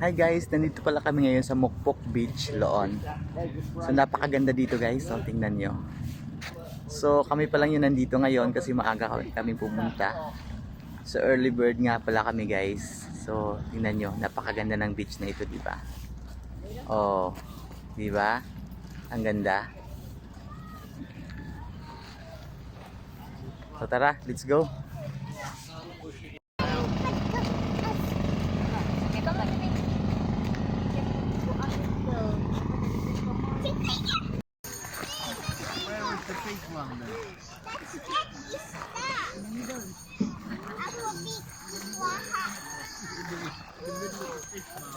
Hi guys, nandito pala kami ngayon sa Mukpok Beach, Loon. So napakaganda dito guys, so tingnan nyo. So kami pa lang yun nandito ngayon kasi maaga kami pumunta. So early bird nga pala kami guys. So tingnan nyo, napakaganda ng beach na ito, di ba? Oh, di ba? Ang ganda. So tara, let's go. The big one then. That's it, is that? In the middle. I will be The middle of the fish mark.